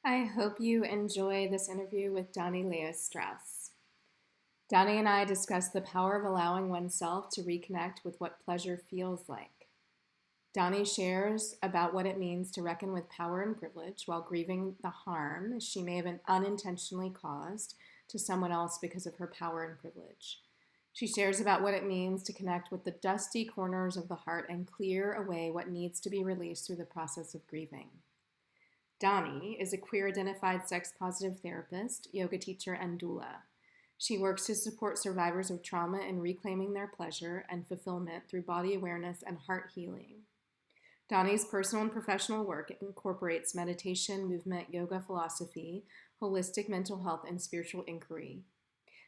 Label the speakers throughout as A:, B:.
A: I hope you enjoy this interview with Dani Leah Strauss. Dani and I discuss the power of allowing oneself to reconnect with what pleasure feels like. Dani shares about what it means to reckon with power and privilege while grieving the harm she may have unintentionally caused to someone else because of her power and privilege. She shares about what it means to connect with the dusty corners of the heart and clear away what needs to be released through the process of grieving. Dani is a queer-identified sex-positive therapist, yoga teacher, and doula. She works to support survivors of trauma in reclaiming their pleasure and fulfillment through body awareness and heart healing. Dani's personal and professional work incorporates meditation, movement, yoga philosophy, holistic mental health, and spiritual inquiry.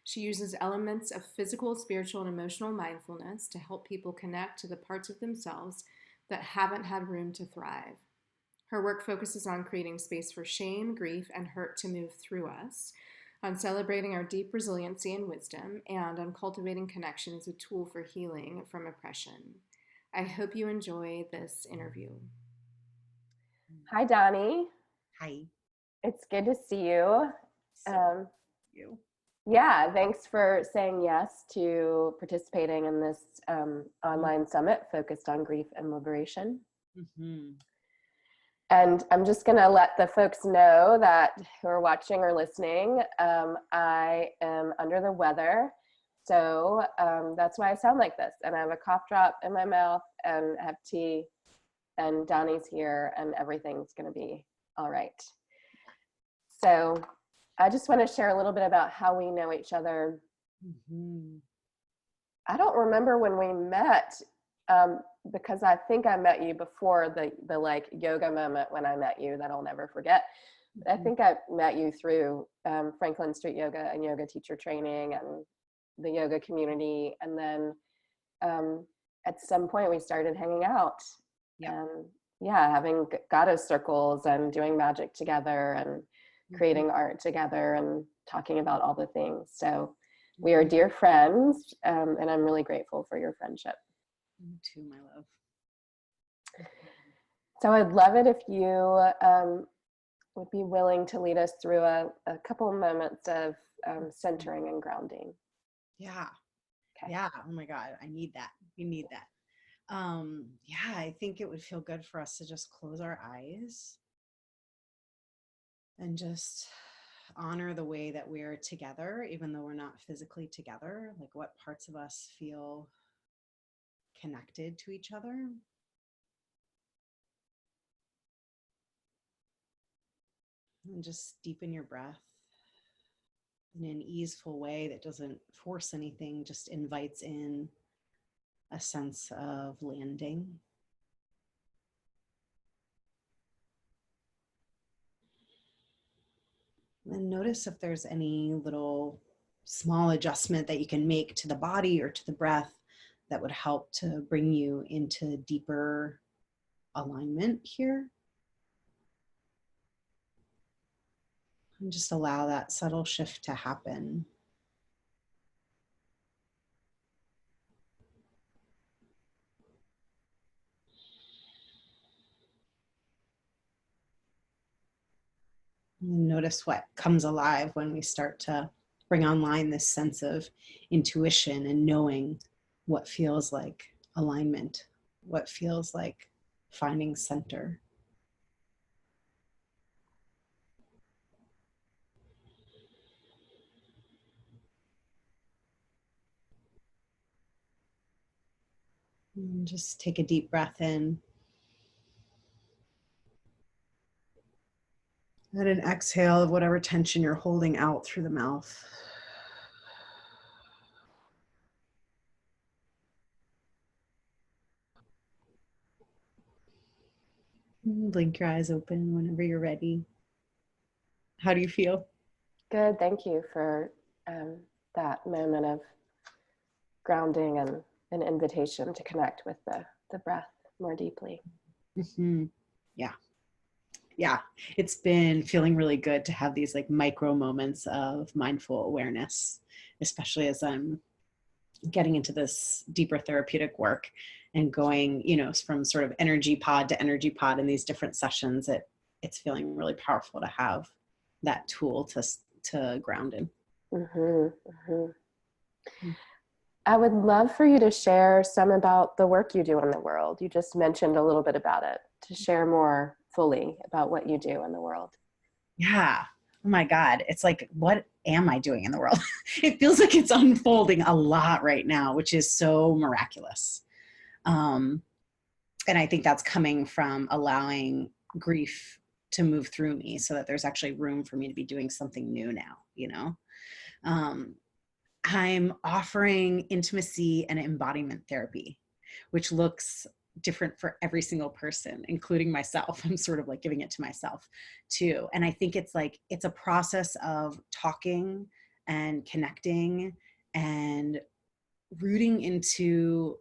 A: She uses elements of physical, spiritual, and emotional mindfulness to help people connect to the parts of themselves that haven't had room to thrive. Her work focuses on creating space for shame, grief, and hurt to move through us, on celebrating our deep resiliency and wisdom, and on cultivating connection as a tool for healing from oppression. I hope you enjoy this interview.
B: Hi, Dani.
C: Hi.
B: It's good to see you.
C: You.
B: Yeah, thanks for saying yes to participating in this online summit focused on grief and liberation.
C: Mm-hmm.
B: And I'm just going to let the folks know that who are watching or listening, I am under the weather. So that's why I sound like this. And I have a cough drop in my mouth and I have tea, and Dani's here, and everything's going to be all right. So I just want to share a little bit about how we know each other.
C: Mm-hmm.
B: I don't remember when we met, because I think I met you before the like yoga moment when I met you that I'll never forget. I think I met you through Franklin Street Yoga and yoga teacher training and the yoga community. And then at some point we started hanging out.
C: Yep.
B: And yeah, having goddess circles and doing magic together and creating art together and talking about all the things. So we are dear friends, and I'm really grateful for your friendship.
C: You too, my love.
B: So I'd love it if you would be willing to lead us through a couple moments of centering and grounding.
C: Yeah.
B: Okay.
C: Yeah. Oh my God. I need that. We need that. Yeah, I think it would feel good for us to just close our eyes and just honor the way that we're together, even though we're not physically together. Like, what parts of us feel connected to each other? And just deepen your breath in an easeful way that doesn't force anything, just invites in a sense of landing. And notice if there's any little small adjustment that you can make to the body or to the breath that would help to bring you into deeper alignment here. And just allow that subtle shift to happen. And notice what comes alive when we start to bring online this sense of intuition and knowing what feels like alignment, what feels like finding center. And just take a deep breath in. And an exhale of whatever tension you're holding out through the mouth. Blink your eyes open whenever you're ready. How do you feel?
B: Good. Thank you for that moment of grounding and an invitation to connect with the breath more deeply.
C: Mm-hmm. Yeah. Yeah. It's been feeling really good to have these like micro moments of mindful awareness, especially as I'm getting into this deeper therapeutic work and going, from sort of energy pod to energy pod in these different sessions. it's feeling really powerful to have that tool to ground in.
B: Mm-hmm, mm-hmm. I would love for you to share some about the work you do in the world. You just mentioned a little bit about it, to share more fully about what you do in the world.
C: Yeah. Oh my God. It's like, what am I doing in the world? It feels like it's unfolding a lot right now, which is so miraculous. And I think that's coming from allowing grief to move through me so that there's actually room for me to be doing something new now, you know? I'm offering intimacy and embodiment therapy, which looks different for every single person, including myself. I'm sort of like giving it to myself too. And I think it's like, it's a process of talking and connecting and rooting into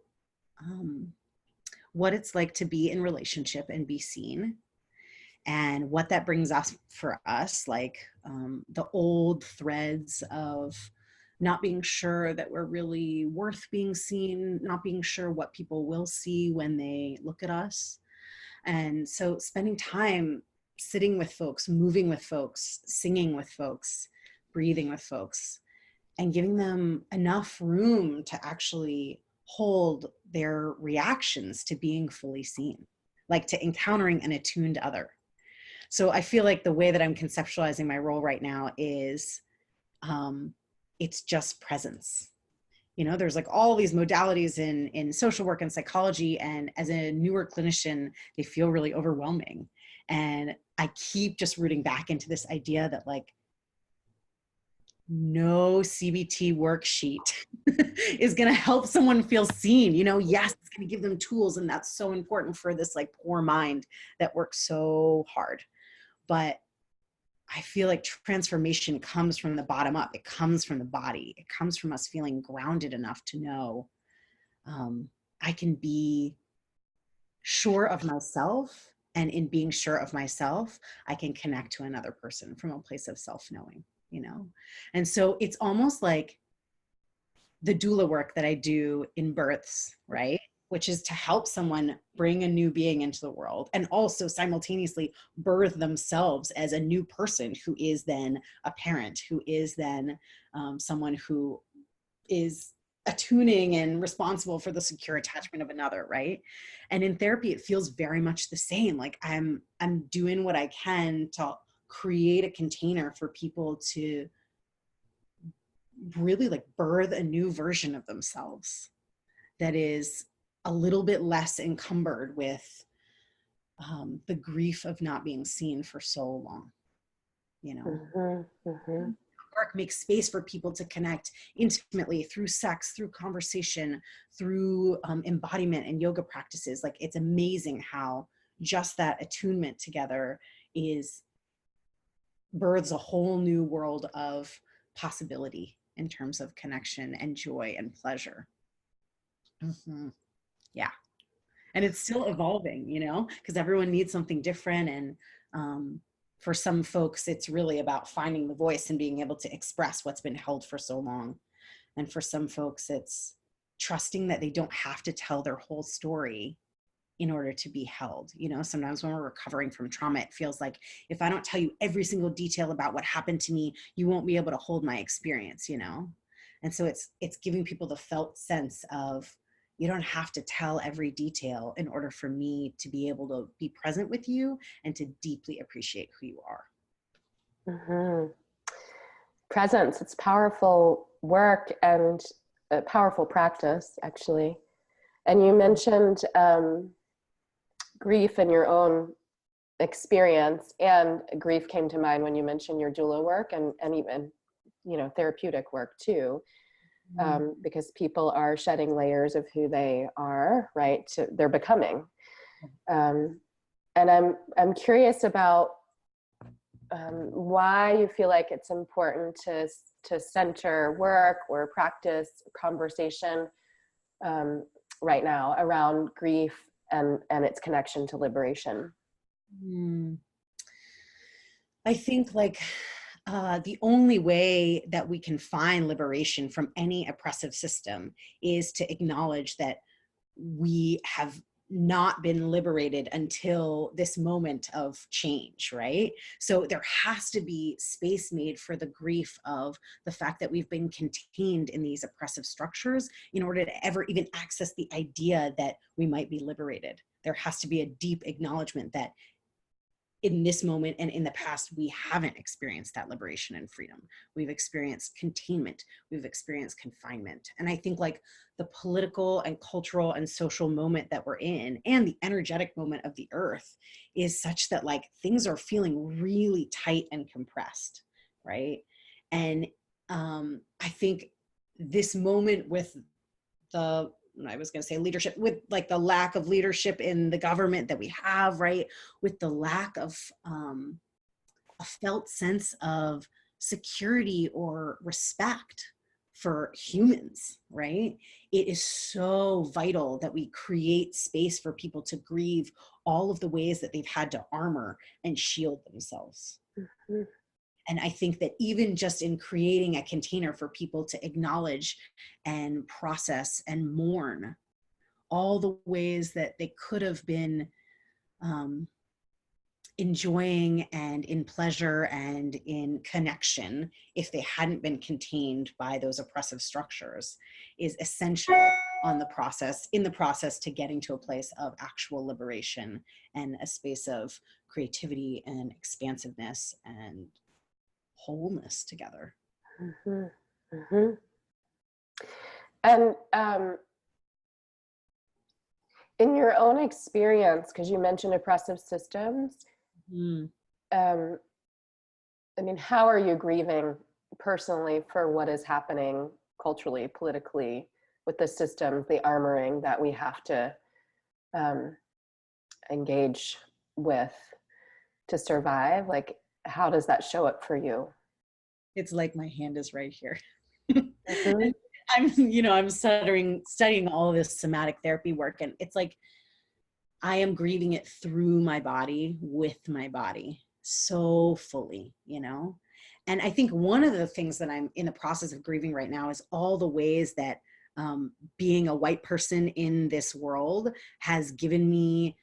C: what it's like to be in relationship and be seen, and what that brings us for us, like the old threads of not being sure that we're really worth being seen, not being sure what people will see when they look at us. And so spending time sitting with folks, moving with folks, singing with folks, breathing with folks, and giving them enough room to actually hold their reactions to being fully seen, like to encountering an attuned other. So I feel like the way that I'm conceptualizing my role right now is it's just presence. You know, there's like all these modalities in social work and psychology, and as a newer clinician, they feel really overwhelming. And I keep just rooting back into this idea that like no CBT worksheet is going to help someone feel seen. You know, yes, it's going to give them tools, and that's so important for this like poor mind that works so hard. But I feel like transformation comes from the bottom up. It comes from the body. It comes from us feeling grounded enough to know I can be sure of myself. And in being sure of myself, I can connect to another person from a place of self-knowing, you know? And so it's almost like the doula work that I do in births, right? Which is to help someone bring a new being into the world and also simultaneously birth themselves as a new person who is then a parent, who is then someone who is attuning and responsible for the secure attachment of another, right? And in therapy, it feels very much the same. Like I'm doing what I can to create a container for people to really like birth a new version of themselves that is a little bit less encumbered with the grief of not being seen for so long, you know.
B: Mm-hmm, mm-hmm.
C: Work makes space for people to connect intimately through sex, through conversation, through embodiment and yoga practices. Like it's amazing how just that attunement together is births a whole new world of possibility in terms of connection and joy and pleasure. Mm-hmm. Yeah. And it's still evolving, you know, because everyone needs something different. And for some folks, it's really about finding the voice and being able to express what's been held for so long. And for some folks, it's trusting that they don't have to tell their whole story in order to be held. You know, sometimes when we're recovering from trauma, it feels like if I don't tell you every single detail about what happened to me, you won't be able to hold my experience, you know? And so it's giving people the felt sense of, you don't have to tell every detail in order for me to be able to be present with you and to deeply appreciate who you are.
B: Mm-hmm. Presence, it's powerful work and a powerful practice, actually. And you mentioned grief in your own experience, and grief came to mind when you mentioned your doula work and even, you know, therapeutic work too. Because people are shedding layers of who they are, right? They're becoming. And I'm curious about why you feel like it's important to center work or practice conversation right now around grief and its connection to liberation.
C: I think like the only way that we can find liberation from any oppressive system is to acknowledge that we have not been liberated until this moment of change, right? So there has to be space made for the grief of the fact that we've been contained in these oppressive structures in order to ever even access the idea that we might be liberated. There has to be a deep acknowledgement that in this moment and in the past, we haven't experienced that liberation and freedom. We've experienced containment. We've experienced confinement. And I think like the political and cultural and social moment that we're in and the energetic moment of the earth is such that like things are feeling really tight and compressed, right? And I think this moment with the, I was going to say leadership, with like the lack of leadership in the government that we have, right? With the lack of a felt sense of security or respect for humans, right? It is so vital that we create space for people to grieve all of the ways that they've had to armor and shield themselves. Mm-hmm. And I think that even just in creating a container for people to acknowledge and process and mourn all the ways that they could have been enjoying and in pleasure and in connection if they hadn't been contained by those oppressive structures is essential in the process to getting to a place of actual liberation and a space of creativity and expansiveness and wholeness together.
B: Mm-hmm. Mm-hmm. And in your own experience, because you mentioned oppressive systems, I mean, how are you grieving personally for what is happening culturally, politically, with the systems, the armoring that we have to engage with to survive? Like, how does that show up for you?
C: It's like my hand is right here. Mm-hmm. I'm studying all of this somatic therapy work, and it's like I am grieving it through my body, with my body, so fully, And I think one of the things that I'm in the process of grieving right now is all the ways that being a white person in this world has given me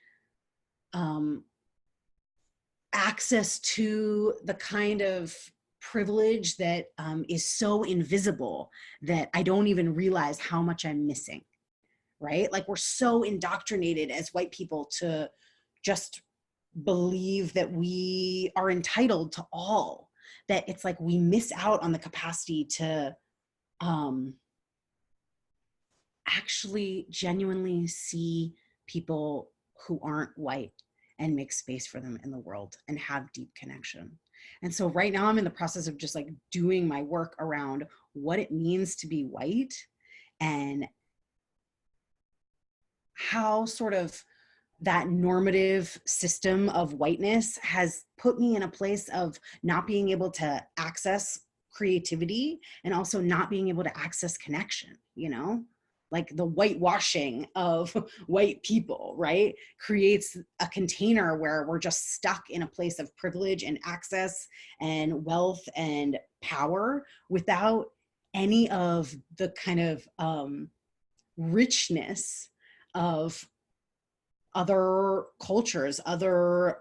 C: access to the kind of privilege that is so invisible that I don't even realize how much I'm missing, right? Like we're so indoctrinated as white people to just believe that we are entitled to all, that it's like we miss out on the capacity to actually genuinely see people who aren't white and make space for them in the world and have deep connection. And so right now I'm in the process of just like doing my work around what it means to be white and how sort of that normative system of whiteness has put me in a place of not being able to access creativity and also not being able to access connection, like the whitewashing of white people, right? Creates a container where we're just stuck in a place of privilege and access and wealth and power without any of the kind of richness of other cultures, other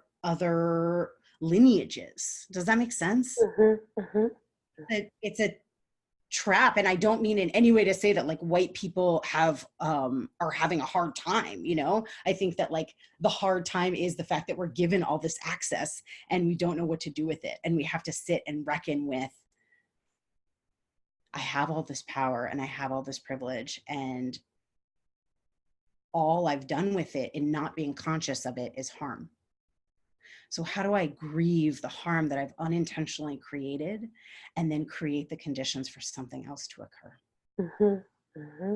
C: lineages. Does that make sense?
B: Mm-hmm, mm-hmm.
C: It's a trap, and I don't mean in any way to say that like white people are having a hard time. I think that like the hard time is the fact that we're given all this access and we don't know what to do with it, and we have to sit and reckon with, I have all this power and I have all this privilege, and all I've done with it in not being conscious of it is harm. So how do I grieve the harm that I've unintentionally created and then create the conditions for something else to occur? Mm-hmm. Mm-hmm.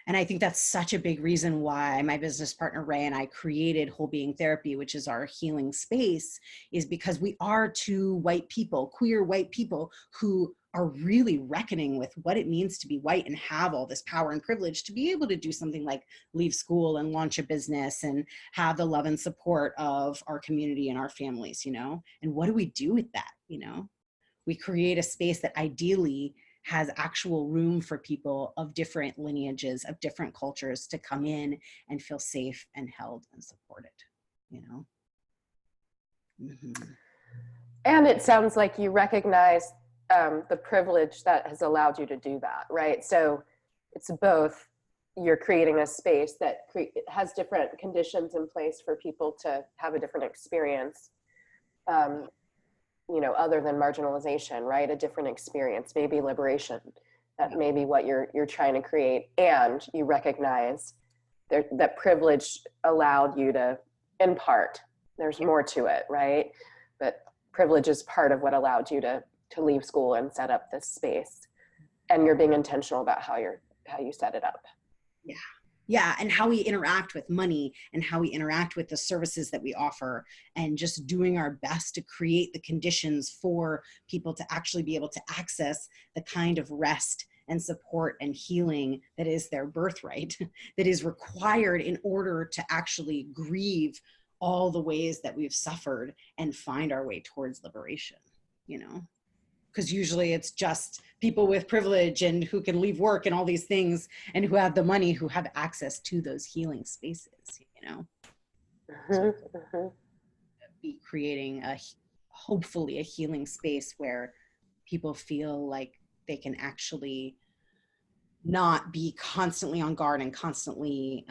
C: And I think that's such a big reason why my business partner, Ray, and I created Whole Being Therapy, which is our healing space, is because we are two white people, queer white people, who are really reckoning with what it means to be white and have all this power and privilege to be able to do something like leave school and launch a business and have the love and support of our community and our families, And what do we do with that, We create a space that ideally has actual room for people of different lineages, of different cultures to come in and feel safe and held and supported, you know? Mm-hmm.
B: And it sounds like you recognize the privilege that has allowed you to do that, right? So it's both you're creating a space that has different conditions in place for people to have a different experience, you know, other than marginalization, right? A different experience, maybe liberation. That may be what you're trying to create, and you recognize that privilege allowed you to, in part, there's more to it, right? But privilege is part of what allowed you to leave school and set up this space, and you're being intentional about how you set it up.
C: Yeah, and how we interact with money and how we interact with the services that we offer, and just doing our best to create the conditions for people to actually be able to access the kind of rest and support and healing that is their birthright, that is required in order to actually grieve all the ways that we've suffered and find our way towards liberation, you know? Because usually it's just people with privilege and who can leave work and all these things and who have the money who have access to those healing spaces, you know? Be creating hopefully a healing space where people feel like they can actually not be constantly on guard and constantly,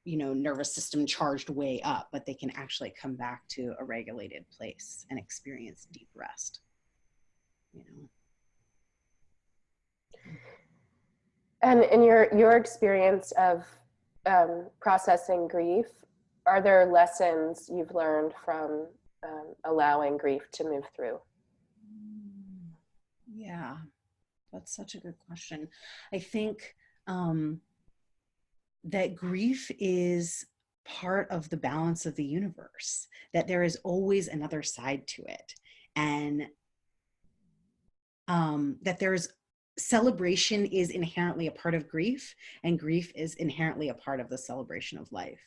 C: you know, nervous system charged way up, but they can actually come back to a regulated place and experience deep rest. You know.
B: And in your experience of processing grief, are there lessons you've learned from allowing grief to move through?
C: Yeah, that's such a good question. I think that grief is part of the balance of the universe, that there is always another side to it, and that there's celebration is inherently a part of grief, and grief is inherently a part of the celebration of life.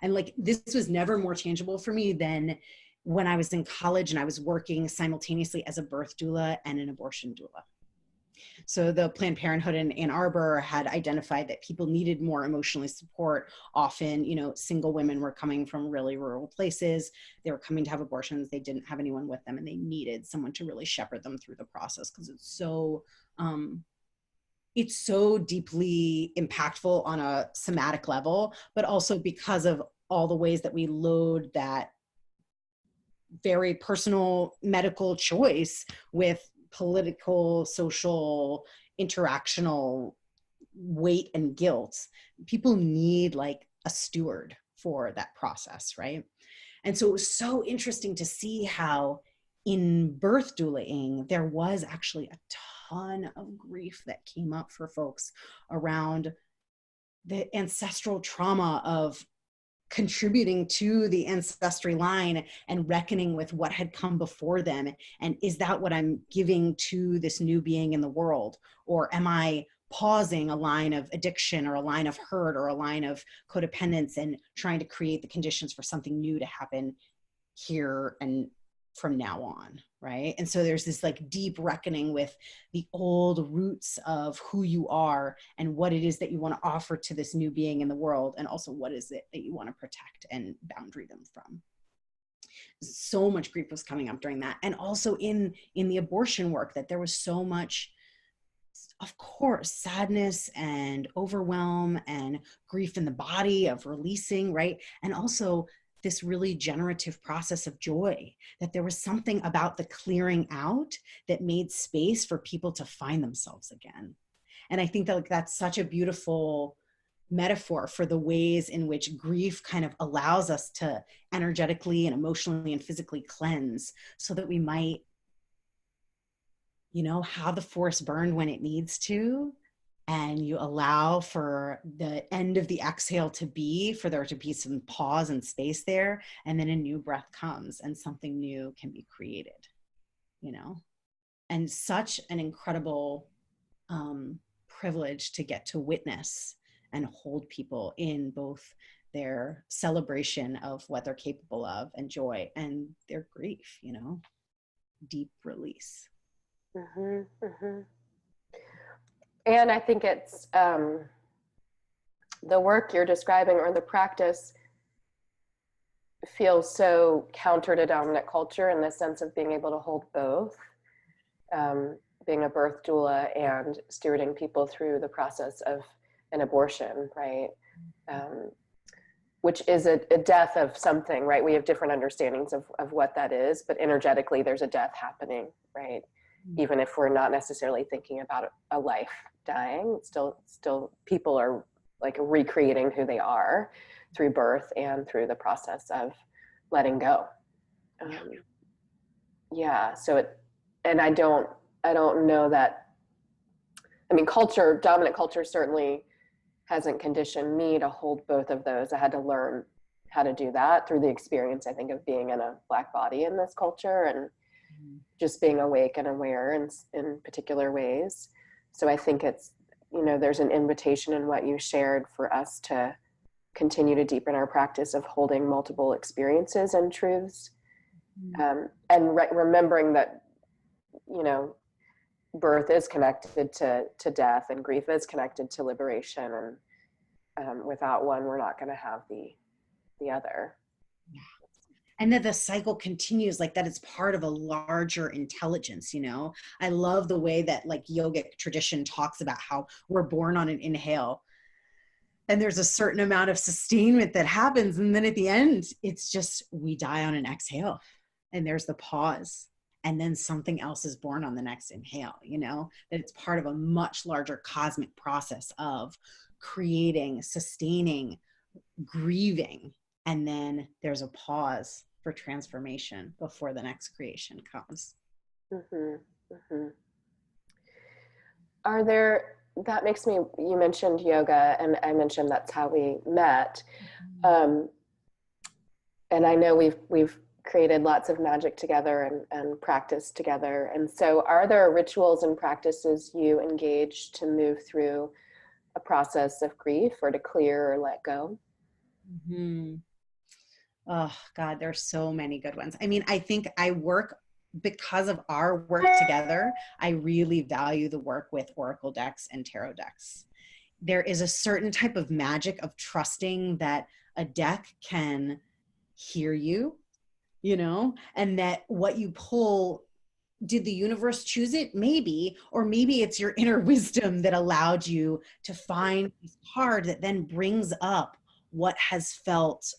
C: And like, this was never more tangible for me than when I was in college and I was working simultaneously as a birth doula and an abortion doula. So the Planned Parenthood in Ann Arbor had identified that people needed more emotional support. Often, you know, single women were coming from really rural places. They were coming to have abortions. They didn't have anyone with them, and they needed someone to really shepherd them through the process, because it's so deeply impactful on a somatic level, but also because of all the ways that we load that very personal medical choice with political, social, interactional weight and guilt. People need like a steward for that process, right? And so it was so interesting to see how in birth doulaing, there was actually a ton of grief that came up for folks around the ancestral trauma of contributing to the ancestry line and reckoning with what had come before them. And is that what I'm giving to this new being in the world? Or am I pausing a line of addiction or a line of hurt or a line of codependence and trying to create the conditions for something new to happen here and from now on, right? And so there's this like deep reckoning with the old roots of who you are and what it is that you want to offer to this new being in the world, and also what is it that you want to protect and boundary them from. So much grief was coming up during that. And also in the abortion work, that there was so much, of course, sadness and overwhelm and grief in the body of releasing, right? And also this really generative process of joy, that there was something about the clearing out that made space for people to find themselves again. And I think that like, that's such a beautiful metaphor for the ways in which grief kind of allows us to energetically and emotionally and physically cleanse, so that we might, you know, have the forest burned when it needs to, and you allow for the end of the exhale to be, for there to be some pause and space there, and then a new breath comes and something new can be created, you know? And such an incredible privilege to get to witness and hold people in both their celebration of what they're capable of and joy, and their grief, you know, deep release.
B: Mm-hmm, mm-hmm. And I think it's the work you're describing, or the practice, feels so counter to dominant culture in the sense of being able to hold both, being a birth doula and stewarding people through the process of an abortion, right? Which is a death of something, right? We have different understandings of what that is, but energetically there's a death happening, right? Even if we're not necessarily thinking about a life dying, still people are like recreating who they are through birth and through the process of letting go. Yeah. So and I don't know that, I mean, dominant culture certainly hasn't conditioned me to hold both of those. I had to learn how to do that through the experience, I think, of being in a Black body in this culture, and just being awake and aware in particular ways. So I think it's, there's an invitation in what you shared for us to continue to deepen our practice of holding multiple experiences and truths, and remembering that, birth is connected to death, and grief is connected to liberation, and without one, we're not going to have the other.
C: Yeah. And that the cycle continues, like that it's part of a larger intelligence. I love the way that like yogic tradition talks about how we're born on an inhale, and there's a certain amount of sustainment that happens, and then at the end it's just we die on an exhale, and there's the pause, and then something else is born on the next inhale. That it's part of a much larger cosmic process of creating, sustaining, grieving, and then there's a pause for transformation before the next creation comes.
B: That makes me, you mentioned yoga, and I mentioned that's how we met. And I know we've created lots of magic together and practiced together. And so are there rituals and practices you engage to move through a process of grief, or to clear or let go?
C: Oh God, there's so many good ones. I mean, I think because of our work together, I really value the work with Oracle decks and tarot decks. There is a certain type of magic of trusting that a deck can hear you, and that what you pull, did the universe choose it? Maybe, or maybe it's your inner wisdom that allowed you to find this card that then brings up what has felt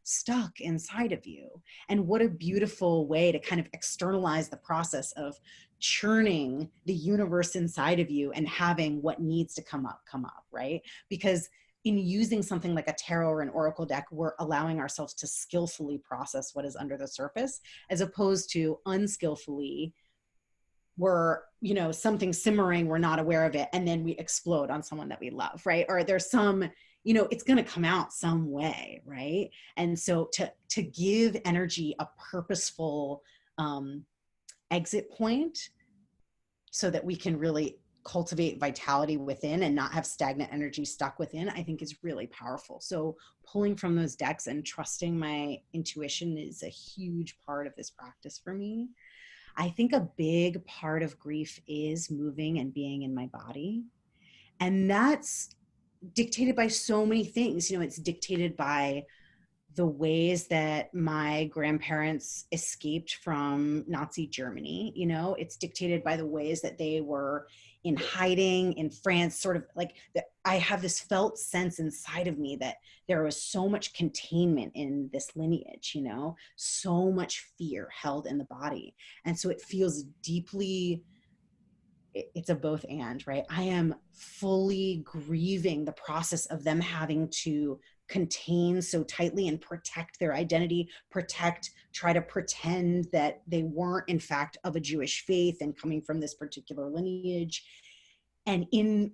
C: stuck inside of you. And what a beautiful way to kind of externalize the process of churning the universe inside of you and having what needs to come up, right? Because in using something like a tarot or an oracle deck, we're allowing ourselves to skillfully process what is under the surface, as opposed to unskillfully, we're, something simmering, we're not aware of it, and then we explode on someone that we love, right? Or there's some, it's going to come out some way, right? And so to give energy a purposeful exit point so that we can really cultivate vitality within and not have stagnant energy stuck within, I think is really powerful. So pulling from those decks and trusting my intuition is a huge part of this practice for me. I think a big part of grief is moving and being in my body. And that's dictated by so many things. It's dictated by the ways that my grandparents escaped from Nazi Germany. It's dictated by the ways that they were in hiding in France, sort of like I have this felt sense inside of me that there was so much containment in this lineage, so much fear held in the body. And so it feels deeply, it's a both and, right? I am fully grieving the process of them having to contain so tightly and protect their identity, try to pretend that they weren't in fact of a Jewish faith and coming from this particular lineage. And in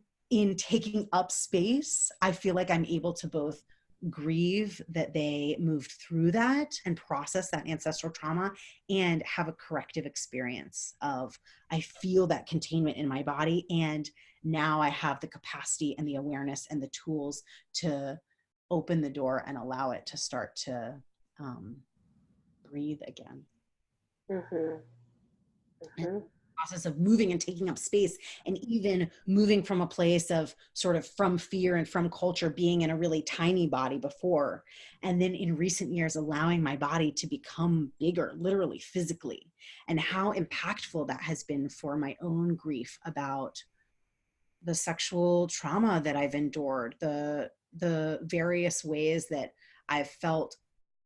C: taking up space, I feel like I'm able to both grieve that they moved through that and process that ancestral trauma, and have a corrective experience of, I feel that containment in my body, and now I have the capacity and the awareness and the tools to open the door and allow it to start to breathe again. process of moving and taking up space, and even moving from a place of sort of from fear and from culture, being in a really tiny body before. And then in recent years, allowing my body to become bigger, literally physically, and how impactful that has been for my own grief about the sexual trauma that I've endured, the various ways that I've felt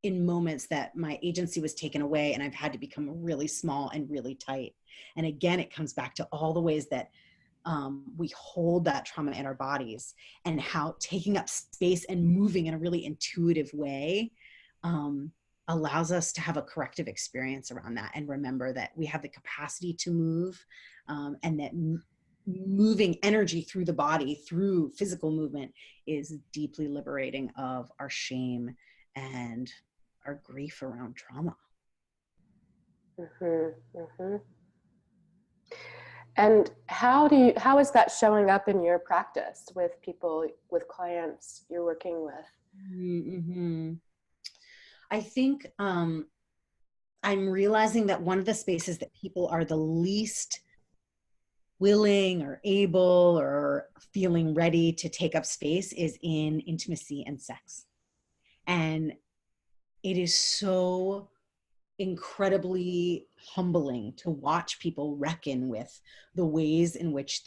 C: in moments that my agency was taken away and I've had to become really small and really tight. And again, it comes back to all the ways that we hold that trauma in our bodies, and how taking up space and moving in a really intuitive way allows us to have a corrective experience around that, and remember that we have the capacity to move, and that moving energy through the body, through physical movement, is deeply liberating of our shame and our grief around trauma.
B: Mm-hmm, mm-hmm. And how is that showing up in your practice with people, with clients you're working with?
C: Mm-hmm. I think I'm realizing that one of the spaces that people are the least willing or able or feeling ready to take up space is in intimacy and sex. And it is so incredibly humbling to watch people reckon with the ways in which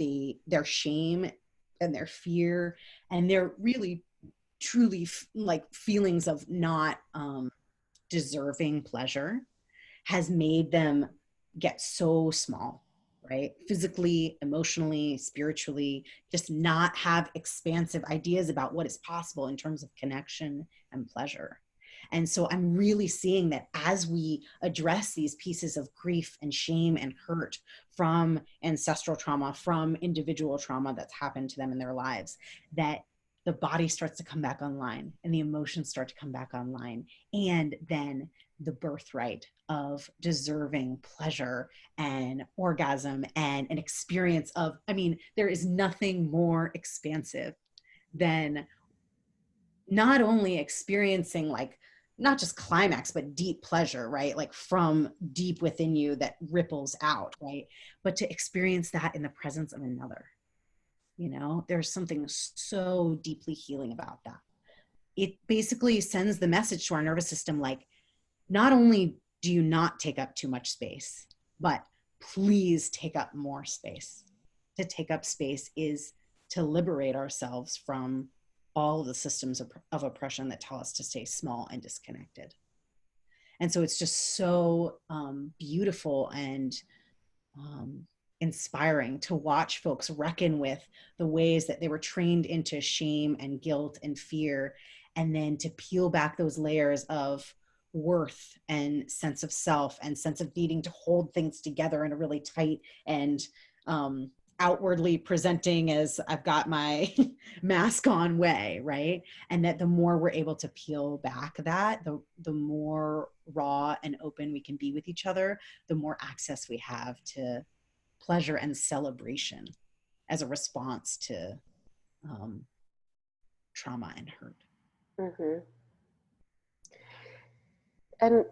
C: their shame and their fear and their really truly like feelings of not deserving pleasure has made them get so small, right? Physically, emotionally, spiritually, just not have expansive ideas about what is possible in terms of connection and pleasure. And so I'm really seeing that as we address these pieces of grief and shame and hurt from ancestral trauma, from individual trauma that's happened to them in their lives, that the body starts to come back online and the emotions start to come back online. And then the birthright of deserving pleasure and orgasm and an experience of, I mean, there is nothing more expansive than not only experiencing like not just climax, but deep pleasure, right? Like from deep within you that ripples out, right? But to experience that in the presence of another, you know, there's something so deeply healing about that. It basically sends the message to our nervous system, like, not only do you not take up too much space, but please take up more space. To take up space is to liberate ourselves from all of the systems of oppression that tell us to stay small and disconnected. And so it's just so beautiful and inspiring to watch folks reckon with the ways that they were trained into shame and guilt and fear, and then to peel back those layers of worth and sense of self and sense of needing to hold things together in a really tight and outwardly presenting as I've got my mask on way, right? And that the more we're able to peel back that, the more raw and open we can be with each other, the more access we have to pleasure and celebration as a response to trauma and hurt.
B: Mm-hmm. And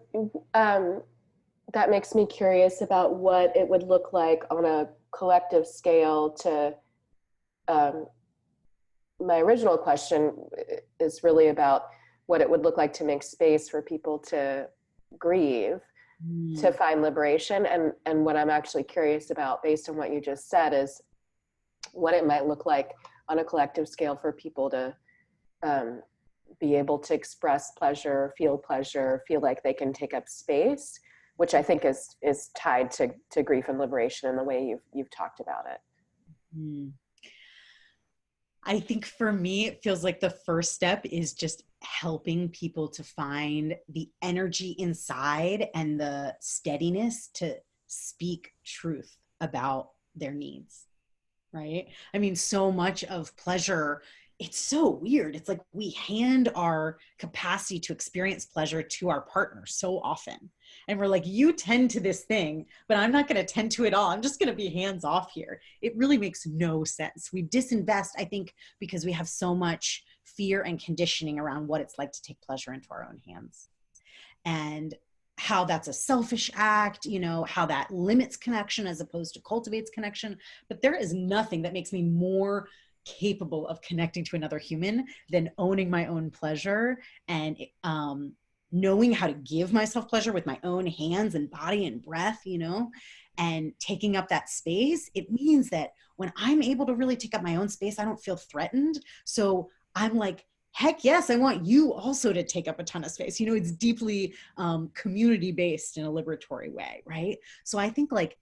B: that makes me curious about what it would look like on a collective scale to, my original question is really about what it would look like to make space for people to grieve, to find liberation. And what I'm actually curious about, based on what you just said, is what it might look like on a collective scale for people to be able to express pleasure, feel like they can take up space, which I think is tied to grief and liberation in the way you've talked about it.
C: I think for me, it feels like the first step is just helping people to find the energy inside and the steadiness to speak truth about their needs, right? I mean, so much of pleasure, it's so weird. It's like we hand our capacity to experience pleasure to our partner so often. And we're like, you tend to this thing, but I'm not going to tend to it all. I'm just going to be hands off here. It really makes no sense. We disinvest, I think, because we have so much fear and conditioning around what it's like to take pleasure into our own hands. And how that's a selfish act, you know, how that limits connection as opposed to cultivates connection. But there is nothing that makes me more capable of connecting to another human than owning my own pleasure and knowing how to give myself pleasure with my own hands and body and breath, you know, and taking up that space. It means that when I'm able to really take up my own space, I don't feel threatened. So I'm like, heck yes, I want you also to take up a ton of space. You know, it's deeply community based in a liberatory way, right? So I think like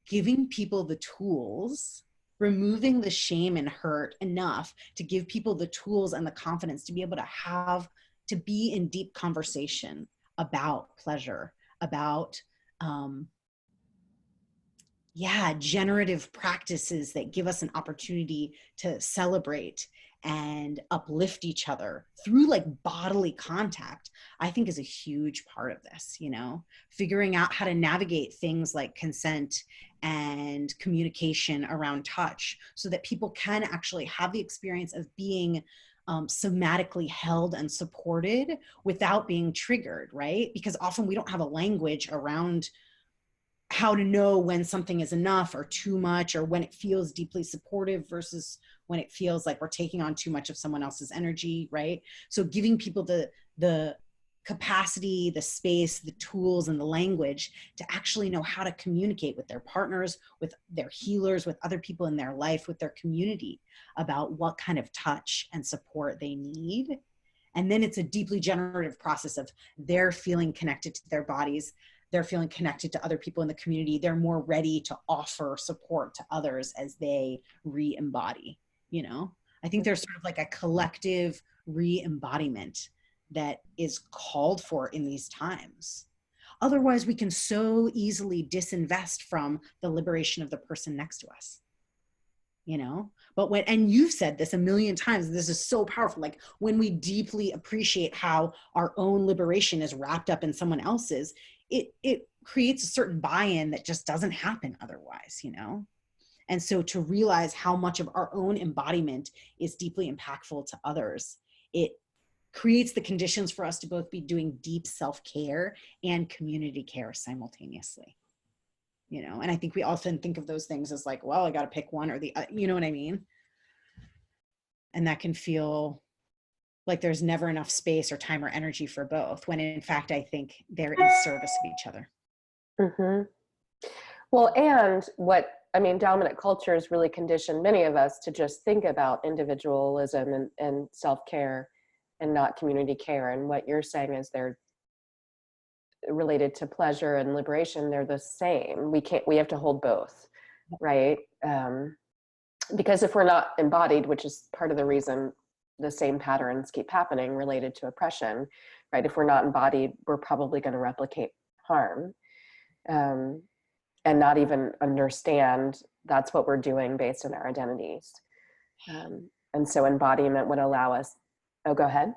C: giving people the tools, removing the shame and hurt enough to give people the tools and the confidence to be able to have, to be in deep conversation about pleasure, about generative practices that give us an opportunity to celebrate and uplift each other through like bodily contact, I think is a huge part of this, you know, figuring out how to navigate things like consent and communication around touch so that people can actually have the experience of being somatically held and supported without being triggered, right? Because often we don't have a language around how to know when something is enough or too much, or when it feels deeply supportive versus when it feels like we're taking on too much of someone else's energy, right? So giving people the capacity, the space, the tools, and the language to actually know how to communicate with their partners, with their healers, with other people in their life, with their community about what kind of touch and support they need. And then it's a deeply generative process of they're feeling connected to their bodies, they're feeling connected to other people in the community. They're more ready to offer support to others as they re-embody, you know? I think there's sort of like a collective re-embodiment that is called for in these times. Otherwise, we can so easily disinvest from the liberation of the person next to us, you know? But when, and you've said this a million times, this is so powerful. Like when we deeply appreciate how our own liberation is wrapped up in someone else's, it creates a certain buy-in that just doesn't happen otherwise, you know? And so to realize how much of our own embodiment is deeply impactful to others, it creates the conditions for us to both be doing deep self-care and community care simultaneously, you know? And I think we often think of those things as like, well, I got to pick one or the other, you know what I mean? And that can feel like there's never enough space or time or energy for both, when in fact, I think they're in service of each other.
B: Mm-hmm. Well, and dominant cultures really conditioned many of us to just think about individualism and self-care and not community care. And what you're saying is they're related to pleasure and liberation. They're the same. We have to hold both, right? Because if we're not embodied, which is part of the reason the same patterns keep happening related to oppression, right? If we're not embodied, we're probably going to replicate harm and not even understand that's what we're doing based on our identities. And so embodiment would allow us, oh, go ahead.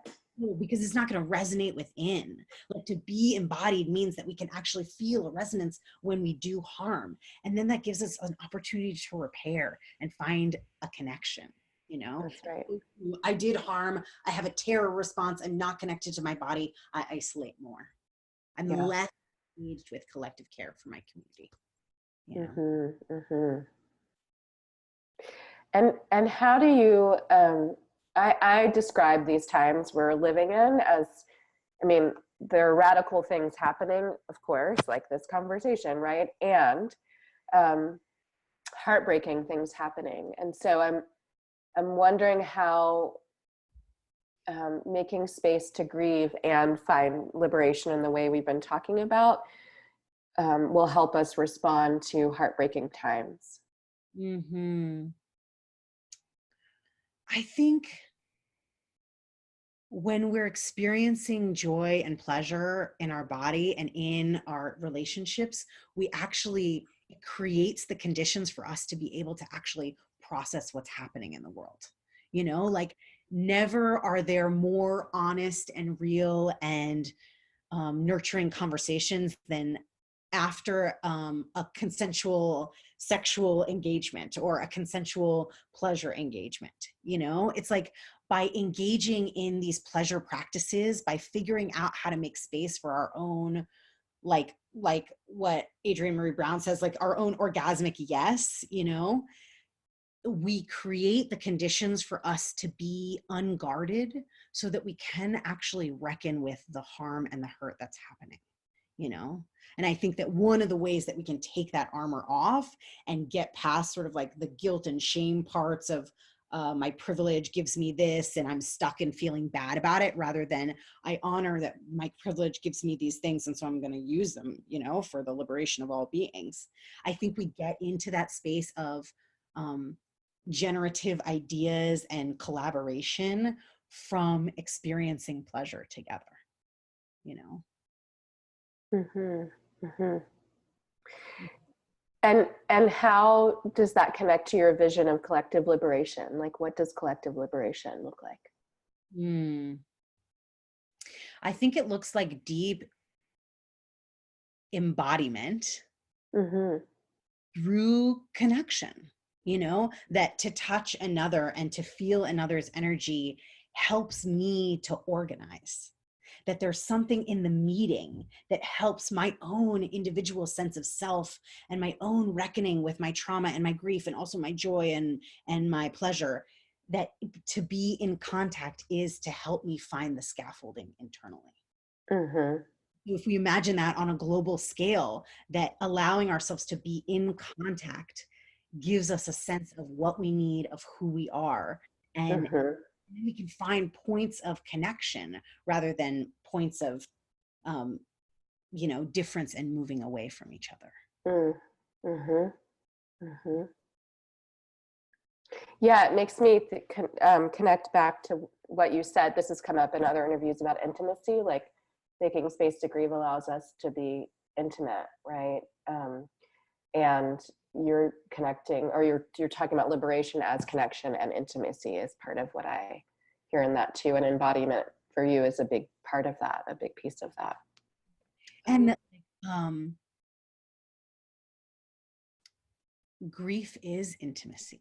C: Because it's not going to resonate within. Like to be embodied means that we can actually feel a resonance when we do harm. And then that gives us an opportunity to repair and find a connection, you know?
B: That's right.
C: I did harm. I have a terror response. I'm not connected to my body. I isolate more. I'm less engaged with collective care for my community. You know?
B: Mm-hmm, mm-hmm. And how do you, I describe these times we're living in as, there are radical things happening, of course, like this conversation, right? And heartbreaking things happening. And so I'm wondering how making space to grieve and find liberation in the way we've been talking about will help us respond to heartbreaking times.
C: Mm-hmm. I think when we're experiencing joy and pleasure in our body and in our relationships, it creates the conditions for us to be able to actually process what's happening in the world. You know, like never are there more honest and real and nurturing conversations than after a consensual sexual engagement or a consensual pleasure engagement. You know, it's like by engaging in these pleasure practices, by figuring out how to make space for our own like what Adrienne Marie Brown says, like our own orgasmic yes, we create the conditions for us to be unguarded so that we can actually reckon with the harm and the hurt that's happening, and I think that one of the ways that we can take that armor off and get past sort of like the guilt and shame parts of my privilege gives me this and I'm stuck in feeling bad about it, rather than I honor that my privilege gives me these things and so I'm going to use them, for the liberation of all beings. I think we get into that space of generative ideas and collaboration from experiencing pleasure together,
B: Mm-hmm. Mm-hmm. And how does that connect to your vision of collective liberation? Like, what does collective liberation look like?
C: I think it looks like deep embodiment through connection, that to touch another and to feel another's energy helps me to organize. That there's something in the meeting that helps my own individual sense of self and my own reckoning with my trauma and my grief and also my joy and my pleasure, that to be in contact is to help me find the scaffolding internally. If we imagine that on a global scale, that allowing ourselves to be in contact gives us a sense of what we need, of who we are, and we can find points of connection rather than points of difference and moving away from each other.
B: Yeah, it makes me connect back to what you said. This has come up in other interviews about intimacy, like making space to grieve allows us to be intimate, right? And you're connecting, or you're talking about liberation as connection, and intimacy is part of what I hear in that too. And embodiment for you is a big part of that, a big piece of that.
C: And grief is intimacy.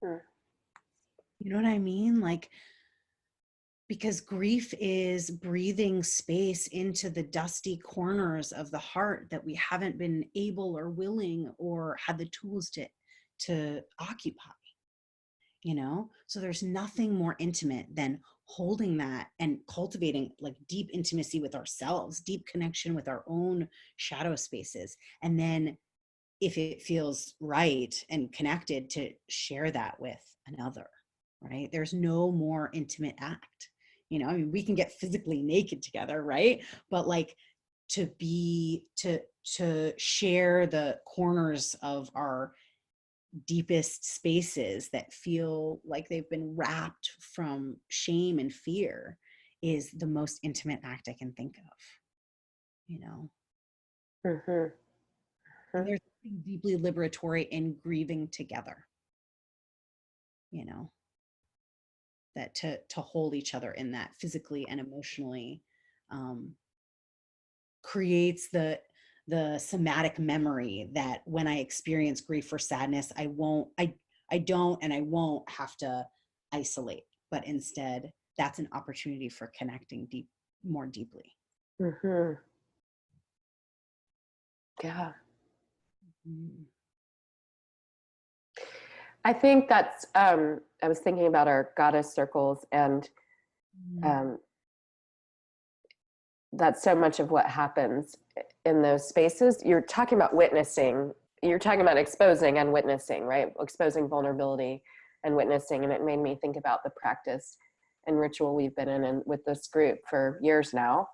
C: You know what I mean? Like, because grief is breathing space into the dusty corners of the heart that we haven't been able or willing or had the tools to occupy, So there's nothing more intimate than holding that and cultivating like deep intimacy with ourselves, deep connection with our own shadow spaces. And then if it feels right and connected, to share that with another, right? There's no more intimate act. I mean, we can get physically naked together, right? But like to share the corners of our deepest spaces that feel like they've been wrapped from shame and fear is the most intimate act I can think of, And there's something deeply liberatory in grieving together, that to hold each other in that physically and emotionally creates the somatic memory that when I experience grief or sadness, I don't and I won't have to isolate, but instead that's an opportunity for connecting more deeply.
B: Yeah. I think that's, I was thinking about our goddess circles, and that's so much of what happens in those spaces. You're talking about witnessing, you're talking about exposing and witnessing, right? Exposing vulnerability and witnessing. And it made me think about the practice and ritual we've been in and with this group for years now.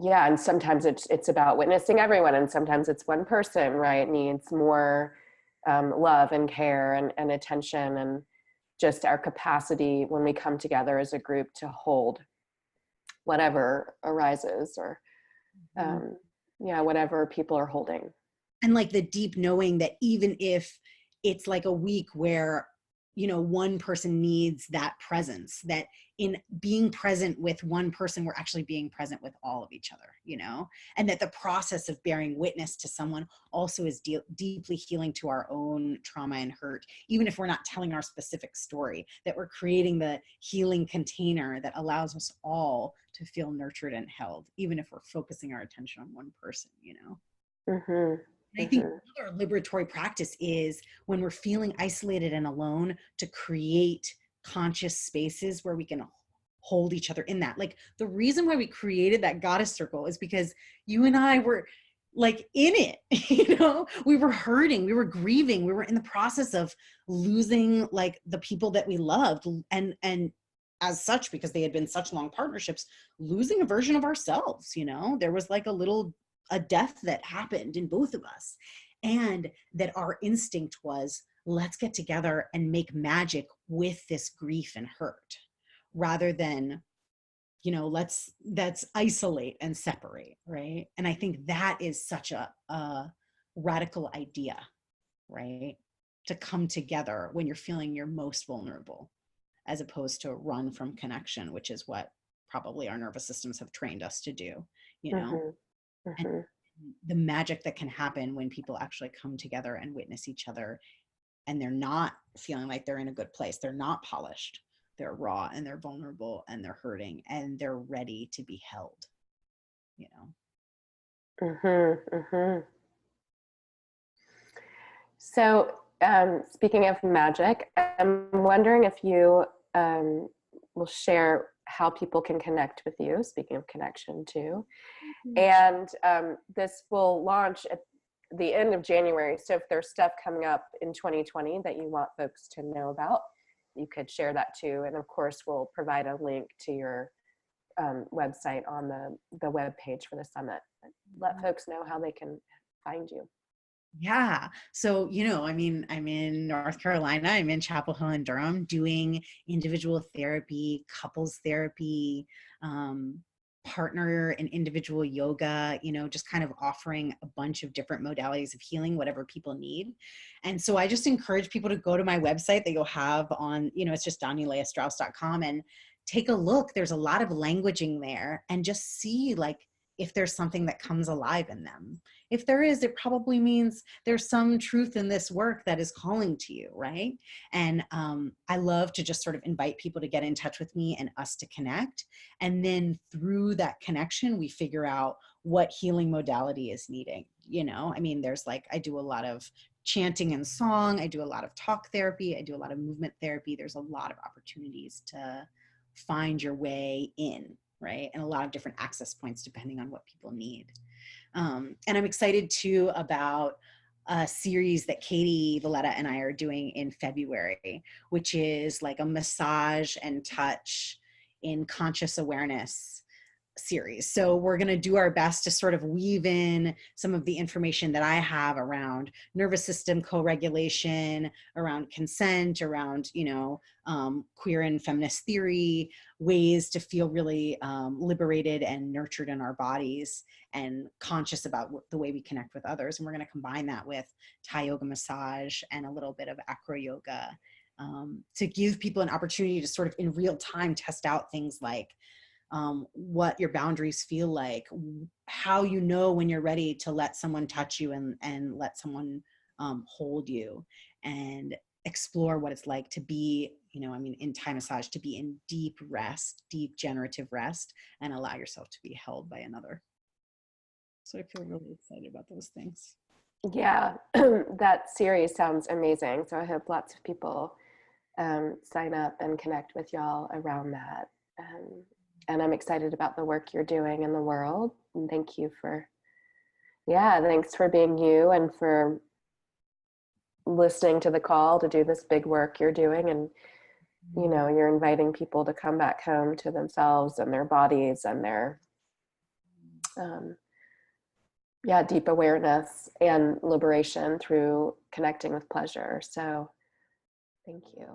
B: Yeah, and sometimes it's about witnessing everyone, and sometimes it's one person, right, needs more love and care and attention, and just our capacity when we come together as a group to hold whatever arises, or whatever people are holding.
C: And like the deep knowing that even if it's like a week where one person needs that presence, that in being present with one person, we're actually being present with all of each other, and that the process of bearing witness to someone also is deeply healing to our own trauma and hurt, even if we're not telling our specific story, that we're creating the healing container that allows us all to feel nurtured and held, even if we're focusing our attention on one person.
B: Mm-hmm.
C: I think another liberatory practice is when we're feeling isolated and alone, to create conscious spaces where we can hold each other in that. Like, the reason why we created that goddess circle is because you and I were like in it, we were hurting, we were grieving, we were in the process of losing like the people that we loved, and as such, because they had been such long partnerships, losing a version of ourselves. There was like a death that happened in both of us, and that our instinct was, let's get together and make magic with this grief and hurt, rather than let's isolate and separate, right? And I think that is such a radical idea, right? To come together when you're feeling your most vulnerable, as opposed to run from connection, which is what probably our nervous systems have trained us to do.
B: Mm-hmm. Mm-hmm.
C: And the magic that can happen when people actually come together and witness each other, and they're not feeling like they're in a good place, they're not polished, they're raw and they're vulnerable and they're hurting and they're ready to be held.
B: Mm-hmm. Mm-hmm. So speaking of magic, I'm wondering if you will share how people can connect with you, speaking of connection too. And this will launch at the end of January. So if there's stuff coming up in 2020 that you want folks to know about, you could share that too. And of course, we'll provide a link to your website on the web page for the summit. Let folks know how they can find you.
C: Yeah. So, I'm in North Carolina, I'm in Chapel Hill and Durham, doing individual therapy, couples therapy, partner and individual yoga, just kind of offering a bunch of different modalities of healing, whatever people need. And so I just encourage people to go to my website that you'll have on, it's just DaniLeahStrauss.com, and take a look. There's a lot of languaging there, and just see like if there's something that comes alive in them. If there is, it probably means there's some truth in this work that is calling to you, right? And I love to just sort of invite people to get in touch with me and us to connect. And then through that connection, we figure out what healing modality is needing. There's I do a lot of chanting and song. I do a lot of talk therapy. I do a lot of movement therapy. There's a lot of opportunities to find your way in, right? And a lot of different access points depending on what people need. And I'm excited too about a series that Katie Valletta and I are doing in February, which is like a massage and touch in conscious awareness series. So we're going to do our best to sort of weave in some of the information that I have around nervous system co-regulation, around consent, around, queer and feminist theory, ways to feel really liberated and nurtured in our bodies and conscious about the way we connect with others. And we're going to combine that with Thai yoga massage and a little bit of acro yoga to give people an opportunity to sort of in real time test out things like what your boundaries feel like, how when you're ready to let someone touch you and let someone hold you, and explore what it's like to be, in Thai massage, to be in deep rest, deep generative rest, and allow yourself to be held by another. So I feel really excited about those things.
B: Yeah, that series sounds amazing. So I hope lots of people sign up and connect with y'all around that. And I'm excited about the work you're doing in the world. And thanks for being you and for listening to the call to do this big work you're doing. And, you're inviting people to come back home to themselves and their bodies and their, deep awareness and liberation through connecting with pleasure. So thank you.